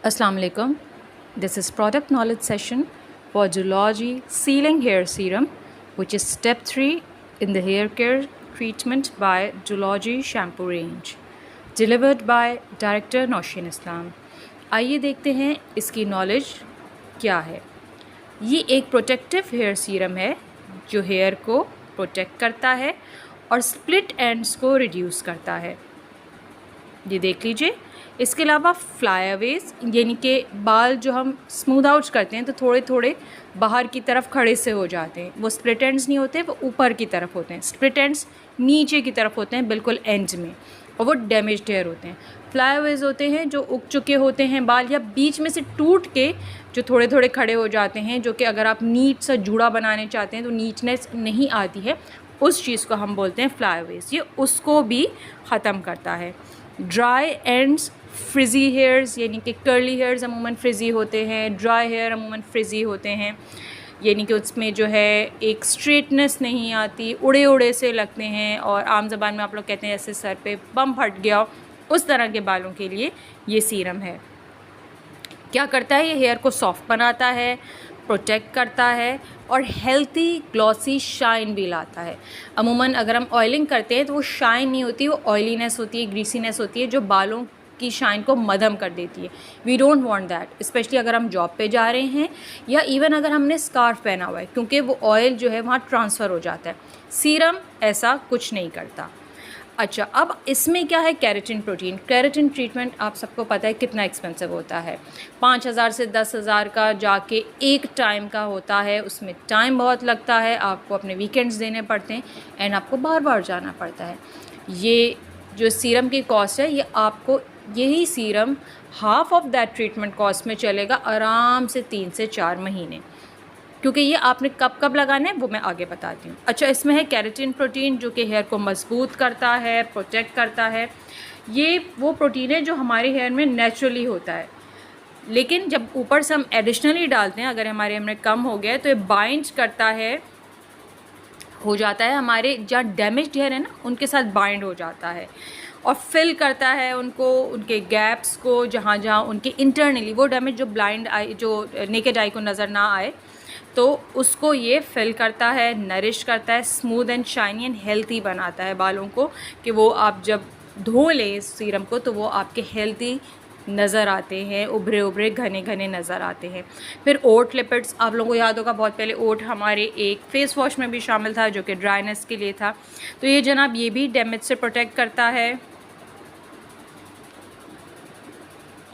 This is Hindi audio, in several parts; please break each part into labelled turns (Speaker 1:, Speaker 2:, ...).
Speaker 1: Assalamu alaikum. This is product knowledge session for Geology Sealing Hair Serum, which is step 3 in the hair care treatment by Geology shampoo range, delivered by Director Nosheen Islam. आइए देखते हैं इसकी नॉलेज क्या है। ये एक प्रोटेक्टिव हेयर सीरम है जो हेयर को प्रोटेक्ट करता है और स्प्लिट एंड्स को रिड्यूस करता है। ये देख लीजिए। इसके अलावा फ्लाईअवेज यानी कि बाल जो हम स्मूथ आउट करते हैं तो थोड़े थोड़े बाहर की तरफ खड़े से हो जाते हैं, वो स्प्लिट एंड्स नहीं होते, वो ऊपर की तरफ होते हैं। स्प्लिट एंड्स नीचे की तरफ होते हैं बिल्कुल एंड में, और वो डैमेज्ड हेयर होते हैं। फ्लाईअवेज होते हैं जो उग चुके होते हैं बाल या बीच में से टूट के जो थोड़े थोड़े खड़े हो जाते हैं, जो कि अगर आप नीट सा जूड़ा बनाने चाहते हैं तो नीटनेस नहीं आती है, उस चीज़ को हम बोलते हैं फ्लाईअवेज। ये उसको भी ख़त्म करता है। ड्राई एंड्स, फ्रिज़ी हेयर्स यानी कि कर्ली हेयर्स अमूमन फ्रिज़ी होते हैं, ड्राई हेयर अमूमन फ्रिज़ी होते हैं, यानी कि उसमें जो है एक स्ट्रेटनेस नहीं आती, उड़े उड़े से लगते हैं, और आम ज़बान में आप लोग कहते हैं जैसे सर पे बम फट गया हो, उस तरह के बालों के लिए ये सीरम है। क्या करता है? ये हेयर को सॉफ्ट बनाता है, प्रोटेक्ट करता है और हेल्थी ग्लॉसी शाइन भी लाता है। अमूमन अगर हम ऑयलिंग करते हैं तो वो शाइन नहीं होती, वो ऑयलीनेस होती है, ग्रीसीनेस होती है, जो बालों की शाइन को मध्यम कर देती है। We don't want that, specially अगर हम जॉब पे जा रहे हैं या इवन अगर हमने स्कार्फ पहना हुआ है, क्योंकि वो ऑयल जो है वहाँ ट्रांसफ़र हो जाता है। सीरम ऐसा कुछ नहीं करता। अच्छा, अब इसमें क्या है? Keratin protein. केराटिन ट्रीटमेंट आप सबको पता है कितना एक्सपेंसिव होता है। 5,000 से 10,000 का जाके एक टाइम का होता है, उसमें टाइम बहुत लगता है, आपको अपने वीकेंड्स देने पड़ते हैं एंड आपको बार बार जाना पड़ता है। ये जो सीरम की कॉस्ट है, ये आपको यही serum half of that treatment cost में चलेगा आराम से 3 से 4 महीने, क्योंकि ये आपने कब कब लगाना है वो मैं आगे बताती हूँ। अच्छा, इसमें है केराटिन प्रोटीन जो कि हेयर को मजबूत करता है, प्रोटेक्ट करता है। ये वो प्रोटीन है जो हमारे हेयर में नेचुरली होता है, लेकिन जब ऊपर से हम एडिशनली डालते हैं, अगर हमारे हेयर में कम हो गया तो ये बाइंड करता है, हो जाता है हमारे जहाँ डैमेज्ड हेयर है ना उनके साथ बाइंड हो जाता है और फिल करता है उनको, उनके गैप्स को, जहाँ जहाँ उनके इंटरनली वो डैमेज जो ब्लाइंड आई, जो नेकेड आई को नज़र ना आए, तो उसको ये फिल करता है, नरिश करता है, smooth and shiny and healthy बनाता है बालों को, कि वो आप जब धो लें इस सीरम को तो वो आपके हेल्थी नज़र आते हैं, उभरे उभरे घने घने नज़र आते हैं। फिर ओट लिपिड्स, आप लोगों को याद होगा बहुत पहले ओट हमारे एक फ़ेस वॉश में भी शामिल था जो कि ड्राइनेस के लिए था, तो ये जनाब ये भी डैमेज से प्रोटेक्ट करता है।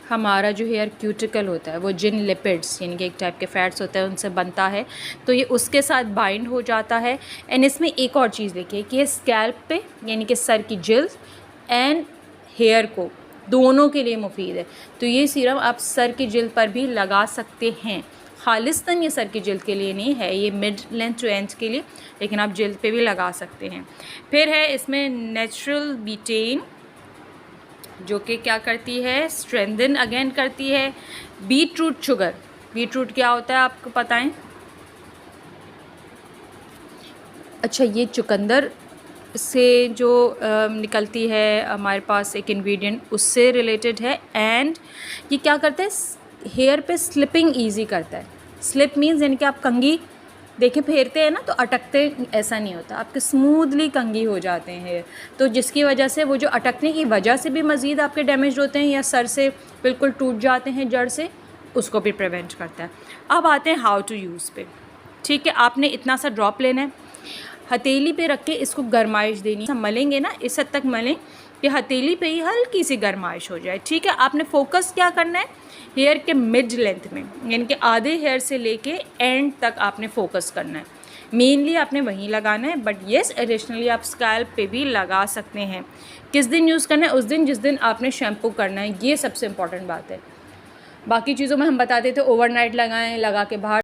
Speaker 1: हमारा जो हेयर क्यूटिकल होता है वो जिन लिपिड्स यानी कि एक टाइप के फैट्स होते हैं उनसे बनता है, तो ये उसके साथ बाइंड हो जाता है। एंड इसमें एक और चीज़ देखिए कि ये स्कैल्प पे यानी कि सर की जिल्द एंड हेयर को दोनों के लिए मुफीद है। तो ये सीरम आप सर की जिल्द पर भी लगा सकते हैं। खालिस्तन ये सर की जिल्द के लिए नहीं है, ये मिड लेंथ टू एंड के लिए, लेकिन आप जिल्द पे भी लगा सकते हैं। फिर है इसमें नेचुरल बीटेन जो कि क्या करती है? स्ट्रेंथन अगेन करती है। बीटरूट शुगर, बीटरूट क्या होता है आपको पता है? अच्छा, ये चुकंदर से जो निकलती है हमारे पास एक इंग्रेडिएंट, उससे रिलेटेड है। एंड ये क्या करता है? हेयर पे स्लिपिंग ईजी करता है। स्लिप मीन्स यानी कि आप कंघी देखें फेरते हैं ना तो अटकते, ऐसा नहीं होता, आपके स्मूथली कंघी हो जाते हैं हेयर, तो जिसकी वजह से वो जो अटकने की वजह से भी मज़ीद आपके डैमेज होते हैं या सर से बिल्कुल टूट जाते हैं जड़ से, उसको भी प्रिवेंट करता है। अब आते हैं हाउ टू यूज़ पे। ठीक है, आपने इतना सा ड्रॉप लेना है, हथेली पे रख के इसको गरमाइश देनी है। मलेंगे ना, इस हद तक मलें कि हथेली पे ही हल्की सी गरमाइश हो जाए। ठीक है, आपने फोकस क्या करना है? हेयर के मिड लेंथ में, यानी कि आधे हेयर से लेके एंड तक आपने फोकस करना है। मेनली आपने वहीं लगाना है, बट येस एडिशनली आप स्कैल्प पे भी लगा सकते हैं। किस दिन यूज़ करना है? उस दिन जिस दिन आपने शैम्पू करना है, ये सबसे इम्पॉर्टेंट बात है। बाकी चीज़ों में हम बताते थे ओवरनाइट लगाएं, लगा के बाहर